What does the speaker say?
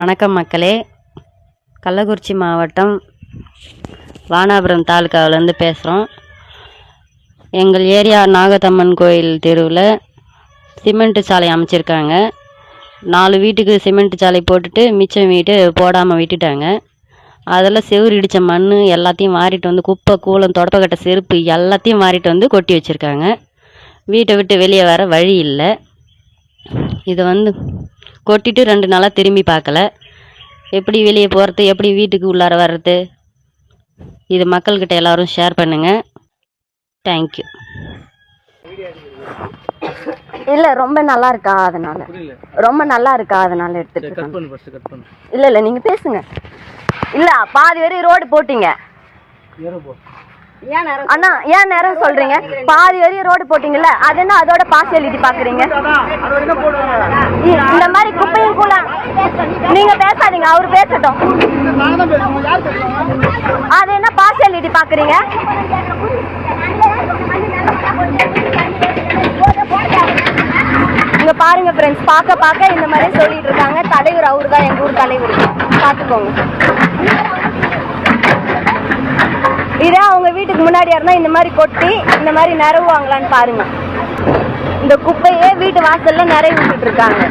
வணக்கம் மக்களே. கள்ளக்குறிச்சி மாவட்டம் வானாபுரம் தாலுக்காவிலேருந்து பேசுகிறோம். எங்கள் ஏரியா நாகத்தம்மன் கோயில் தெருவில் சிமெண்ட்டு சாலை அமைச்சிருக்காங்க. 4 வீட்டுக்கு சிமெண்ட் சாலை போட்டுட்டு மிச்சம் வீட்டு போடாமல் விட்டுட்டாங்க. அதில் செவுறு இடித்த மண் எல்லாத்தையும் வாரிட்டு வந்து குப்பை கூலம் தொடப்பக்கட்டை செருப்பு எல்லாத்தையும் வாரிட்டு வந்து கொட்டி வச்சுருக்காங்க. வீட்டை விட்டு வெளியே வர வழி இல்லை. இதை கொட்டிட்டு 2 நாளாக திரும்பி பார்க்கல. எப்படி வெளியே போகிறது, எப்படி வீட்டுக்கு உள்ளார வர்றது? இது மக்கள்கிட்ட எல்லாரும் ஷேர் பண்ணுங்கள். தேங்க்யூ. இல்லை ரொம்ப நல்லா இருக்கா அதனால எடுத்துட்டு இல்லை நீங்கள் பேசுங்க. இல்லை பாதி வரையும் ரோடு போட்டிங்க அண்ணா, ஏன் நேரம் சொல்றீங்க? பாதி வரையும் ரோடு போட்டீங்கல்ல, அது என்ன அதோட பார்சியாலிட்டி பாக்குறீங்க? இந்த மாதிரி குப்பையும் கூட நீங்க பேசாதீங்க, அவரு பேசட்டும். அது என்ன பார்சியாலிட்டி பாக்குறீங்க? இங்க பாருங்க ஃப்ரெண்ட்ஸ், பார்க்க இந்த மாதிரி சொல்லிட்டு இருக்காங்க. தலைவர் அவரு தான், எங்க ஊர் தலைவர். பாத்துக்கோங்க. இதே அவங்க வீட்டுக்கு முன்னாடியா இருந்தா இந்த மாதிரி கொட்டி இந்த மாதிரி நிறவுவாங்களான்னு பாருங்க. இந்த குப்பையே வீட்டு வாசல்ல நிறைய விட்டுட்டு இருக்காங்க.